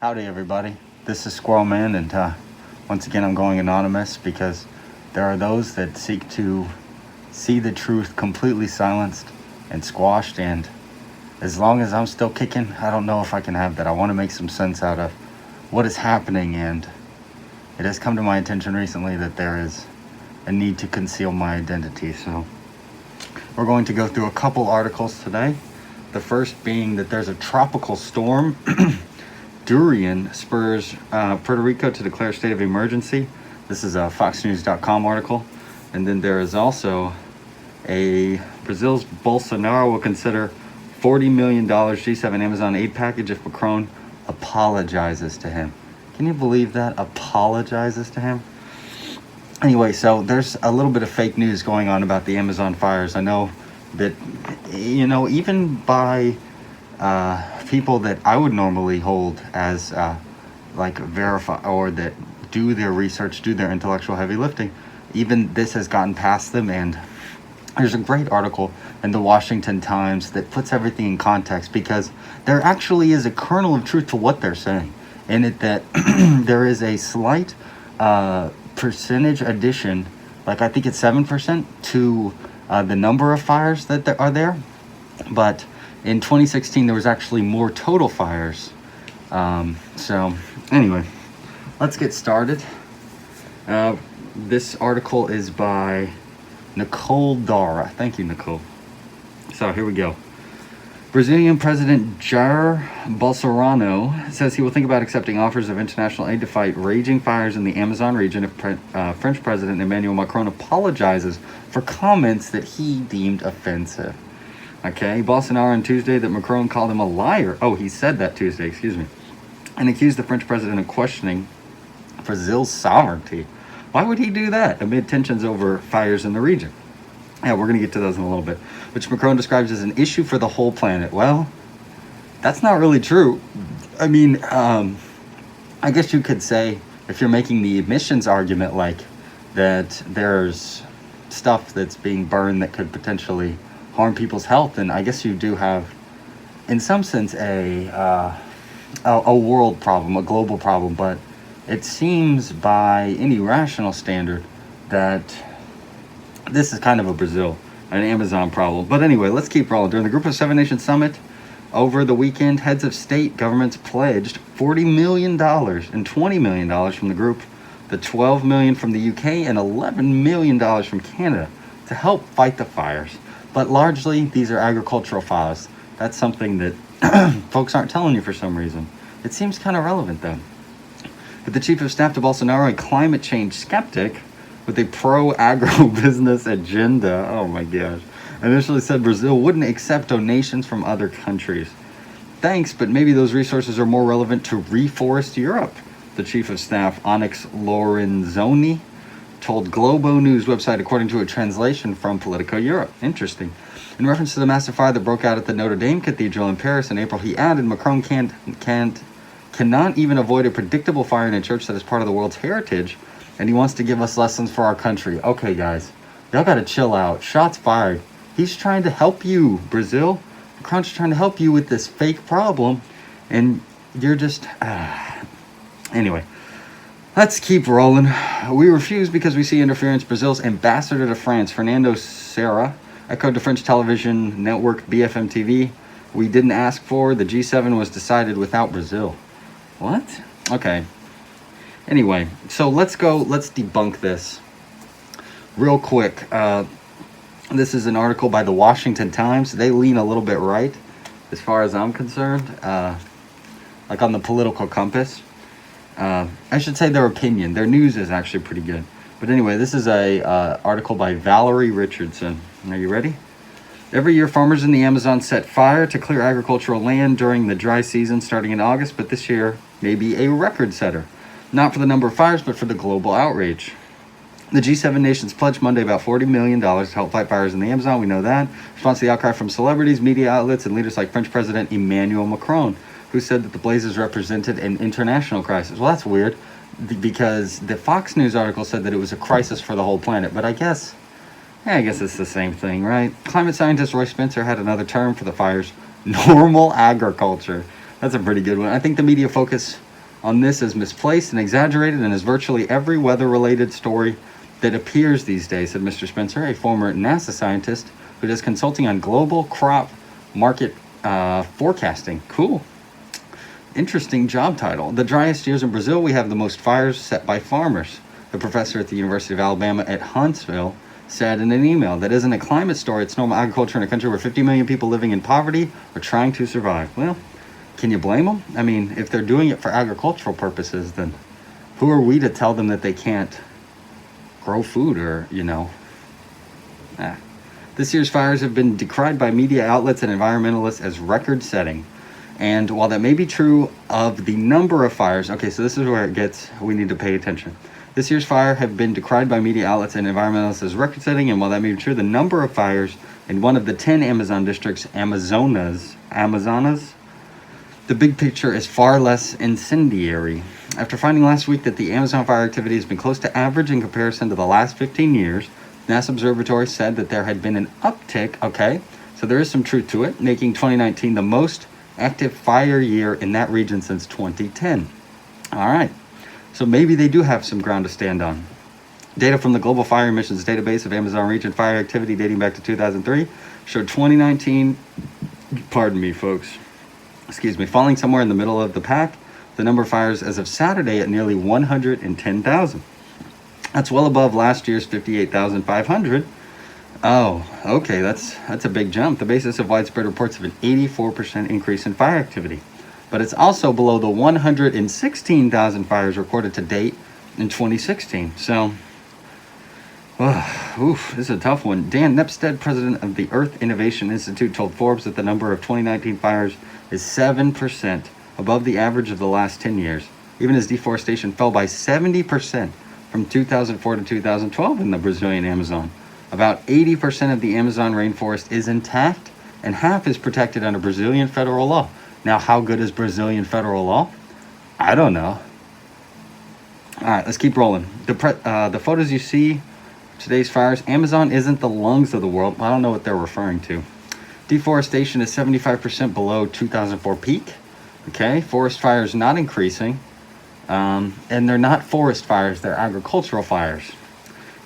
Howdy everybody, this is Squirrel Man, and once again I'm going anonymous because there are those that seek to see the truth completely silenced and squashed, and as long as I'm still kicking, I don't know if I can have that. I want to make some sense out of what is happening, and it has come to my attention recently that there is a need to conceal my identity. So we're going to go through a couple articles today. The first being that there's a tropical storm Durian spurs Puerto Rico to declare a state of emergency. This is a FoxNews.com article. And then there is also Brazil's Bolsonaro will consider $40 million G7 Amazon aid package if Macron apologizes to him. Can you believe that? Apologizes to him? Anyway, so there's a little bit of fake news going on about the Amazon fires. I know that, even by people that I would normally hold as verify, or that do their research, do their intellectual heavy lifting, even this has gotten past them. And there's a great article in the Washington Times that puts everything in context, because there actually is a kernel of truth to what they're saying, in it that there is a slight percentage addition, like I think it's 7% to the number of fires that are there, but in 2016, there was actually more total fires. So anyway, let's get started. This article is by Nicole Dara. Thank you, Nicole. So here we go. Brazilian President Jair Bolsonaro says he will think about accepting offers of international aid to fight raging fires in the Amazon region if French President Emmanuel Macron apologizes for comments that he deemed offensive. Okay, Bolsonaro on Tuesday that Macron called him a liar. Oh, he said that Tuesday, excuse me. And accused the French president of questioning Brazil's sovereignty. Why would he do that amid tensions over fires in the region? Yeah, we're going to get to those in a little bit. Which Macron describes as an issue for the whole planet. Well, that's not really true. I mean, I guess you could say, if you're making the emissions argument, like that there's stuff that's being burned that could potentially harm people's health, and I guess you do have, in some sense, a world problem, a global problem. But it seems by any rational standard that this is kind of a Brazil, an Amazon problem. But anyway, let's keep rolling. During the Group of Seven Nations Summit over the weekend, heads of state governments pledged $40 million and $20 million from the group, the $12 million from the UK, and $11 million from Canada to help fight the fires. But largely, these are agricultural fires. That's something that folks aren't telling you for some reason. It seems kind of relevant, though. But the chief of staff to Bolsonaro, a climate change skeptic with a pro-agribusiness agenda, oh my gosh, initially said Brazil wouldn't accept donations from other countries. Thanks, but maybe those resources are more relevant to reforest Europe, the chief of staff, Onyx Lorenzoni, told Globo News website, according to a translation from Politico Europe. Interesting. In reference to the massive fire that broke out at the Notre Dame Cathedral in Paris in April, he added, Macron cannot even avoid a predictable fire in a church that is part of the world's heritage, and he wants to give us lessons for our country. Okay, guys, y'all gotta chill out. Shots fired. He's trying to help you, Brazil. Macron's trying to help you with this fake problem, and you're just... Anyway. Let's keep rolling. We refuse because we see interference. Brazil's ambassador to France, Fernando Serra, echoed to French television network BFM TV. We didn't ask for. The G7 was decided without Brazil. What? Okay. Anyway, so let's debunk this real quick. This is an article by the Washington Times. They lean a little bit right, as far as I'm concerned, like on the political compass. I should say their opinion. Their news is actually pretty good. But anyway, this is a article by Valerie Richardson. Are you ready? Every year, farmers in the Amazon set fire to clear agricultural land during the dry season starting in August, but this year may be a record setter. Not for the number of fires, but for the global outrage. The G7 nations pledged Monday about $40 million to help fight fires in the Amazon. We know that. In response to the outcry from celebrities, media outlets, and leaders like French President Emmanuel Macron, who said that the blazes represented an international crisis. Well, that's weird, because the Fox News article said that it was a crisis for the whole planet. But I guess it's the same thing, right? Climate scientist Roy Spencer had another term for the fires: normal agriculture. That's a pretty good one. I think the media focus on this as misplaced and exaggerated and as virtually every weather-related story that appears these days, said Mr. Spencer, a former NASA scientist who does consulting on global crop market forecasting. Cool. Interesting job title. The driest years in Brazil, we have the most fires set by farmers. The professor at the University of Alabama at Huntsville said in an email, that isn't a climate story, it's normal agriculture in a country where 50 million people living in poverty are trying to survive. Well, can you blame them? I mean, if they're doing it for agricultural purposes, then who are we to tell them that they can't grow food or, This year's fires have been decried by media outlets and environmentalists as record-setting. And while that may be true of the number of fires, okay, so this is where we need to pay attention. This year's fire have been decried by media outlets and environmentalists as record-setting, and while that may be true, the number of fires in one of the 10 Amazon districts, Amazonas, the big picture is far less incendiary. After finding last week that the Amazon fire activity has been close to average in comparison to the last 15 years, NASA Observatory said that there had been an uptick, okay, so there is some truth to it, making 2019 the most active fire year in that region since 2010. All right. So maybe they do have some ground to stand on. Data from the Global Fire Emissions Database of Amazon region fire activity dating back to 2003 showed 2019, pardon me, folks, falling somewhere in the middle of the pack. The number of fires as of Saturday at nearly 110,000. That's well above last year's 58,500. Oh, okay, that's a big jump. The basis of widespread reports of an 84% increase in fire activity. But it's also below the 116,000 fires recorded to date in 2016. So, this is a tough one. Dan Nepstead, president of the Earth Innovation Institute, told Forbes that the number of 2019 fires is 7% above the average of the last 10 years, even as deforestation fell by 70% from 2004 to 2012 in the Brazilian Amazon. About 80% of the Amazon rainforest is intact, and half is protected under Brazilian federal law. Now, how good is Brazilian federal law? I don't know. All right, let's keep rolling. The photos you see, today's fires, Amazon isn't the lungs of the world. I don't know what they're referring to. Deforestation is 75% below 2004 peak. Okay, forest fires not increasing. And they're not forest fires, they're agricultural fires.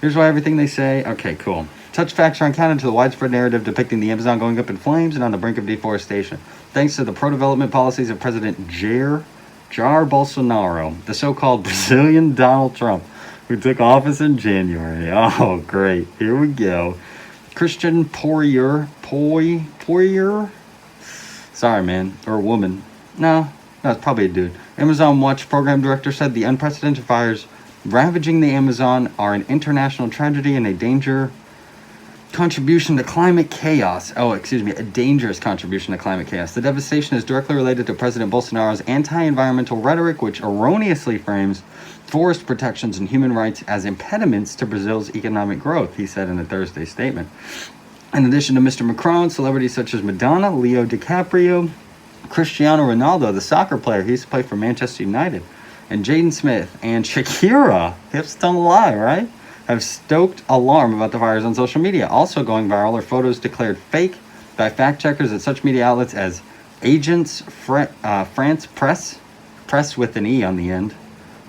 Here's why everything they say. Okay, cool. Such facts are uncounted to the widespread narrative depicting the Amazon going up in flames and on the brink of deforestation. Thanks to the pro-development policies of President Jair Bolsonaro, the so-called Brazilian Donald Trump, who took office in January. Oh, great. Here we go. Christian Poirier. Sorry, man. Or a woman. No, it's probably a dude. Amazon Watch program director said the unprecedented fires ravaging the Amazon are an international tragedy and a dangerous contribution to climate chaos. A dangerous contribution to climate chaos. The devastation is directly related to President Bolsonaro's anti-environmental rhetoric, which erroneously frames forest protections and human rights as impediments to Brazil's economic growth, he said in a Thursday statement. In addition to Mr. Macron, celebrities such as Madonna, Leo DiCaprio, Cristiano Ronaldo, the soccer player, he used to play for Manchester United, and Jaden Smith and Shakira, hips don't lie, right? Have stoked alarm about the fires on social media. Also going viral are photos declared fake by fact checkers at such media outlets as Agence France Press with an E on the end.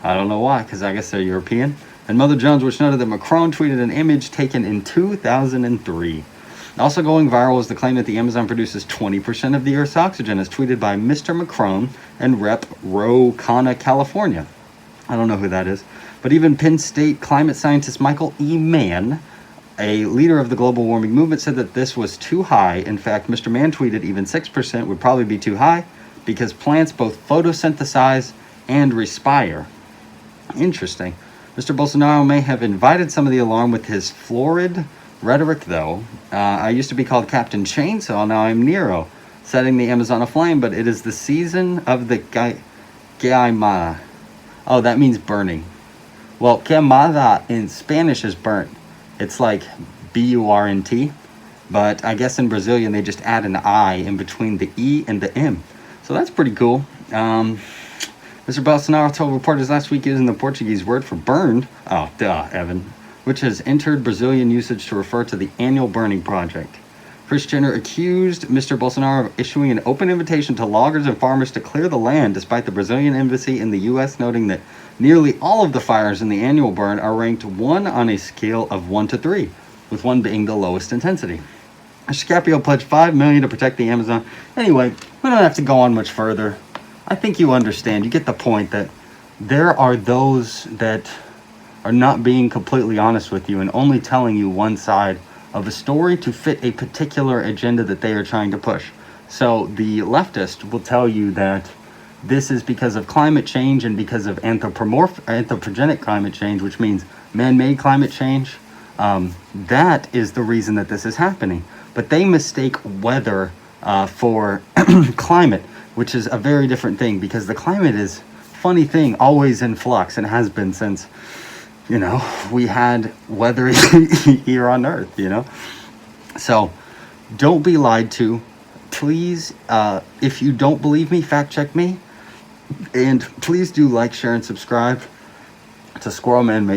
I don't know why, because I guess they're European. And Mother Jones, which noted that Macron tweeted an image taken in 2003. Also going viral is the claim that the Amazon produces 20% of the Earth's oxygen, as tweeted by Mr. Macron and Rep. Rocana, California. I don't know who that is. But even Penn State climate scientist Michael E. Mann, a leader of the global warming movement, said that this was too high. In fact, Mr. Mann tweeted even 6% would probably be too high because plants both photosynthesize and respire. Interesting. Mr. Bolsonaro may have invited some of the alarm with his florid rhetoric, though. I used to be called Captain Chainsaw, now I'm Nero, setting the Amazon aflame, but it is the season of the queimada. Oh, that means burning. Well, queimada in Spanish is burnt. It's like B-U-R-N-T, but I guess in Brazilian they just add an I in between the E and the M. So that's pretty cool. Mr. Bolsonaro told reporters last week using the Portuguese word for burned, Evan, which has entered Brazilian usage to refer to the annual burning project. Kris Jenner accused Mr. Bolsonaro of issuing an open invitation to loggers and farmers to clear the land, despite the Brazilian embassy in the U.S. noting that nearly all of the fires in the annual burn are ranked 1 on a scale of 1 to 3, with 1 being the lowest intensity. Scapio pledged $5 million to protect the Amazon. Anyway, we don't have to go on much further. I think you understand. You get the point that there are those that are not being completely honest with you and only telling you one side of a story to fit a particular agenda that they are trying to push. So the leftist will tell you that this is because of climate change and because of anthropogenic climate change, which means man-made climate change. That is the reason that this is happening. But they mistake weather for climate, which is a very different thing, because the climate is, funny thing, always in flux and has been since, we had weather here on Earth, So don't be lied to. Please, if you don't believe me, fact check me. And please do like, share, and subscribe to Squirrel Man Make